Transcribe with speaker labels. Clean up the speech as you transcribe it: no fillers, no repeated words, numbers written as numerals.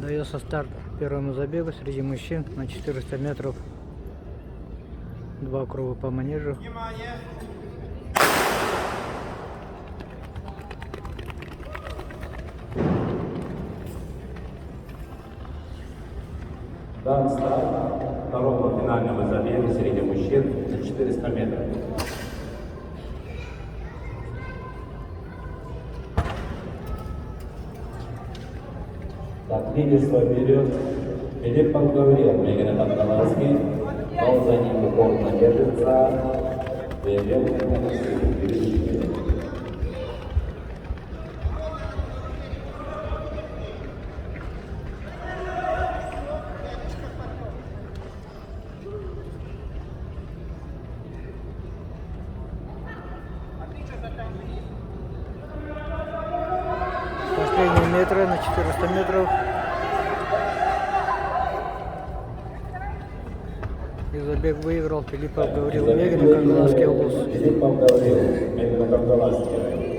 Speaker 1: Дается старт первому забегу среди мужчин на 400 метров. 2 круга по манежу.
Speaker 2: Дан старт второго финального забега среди мужчин на 400 метров. Так, лидерство берет Филипп Гаврил, Меган Абдаласки, но за ним упорно держится Филипп Гаврил.
Speaker 1: Последние метры на 400 метров. И забег выиграл Филиппов Гаврил Меган Кангаласский Улус.
Speaker 2: Филипп Гаврил, Меган Абдаласки.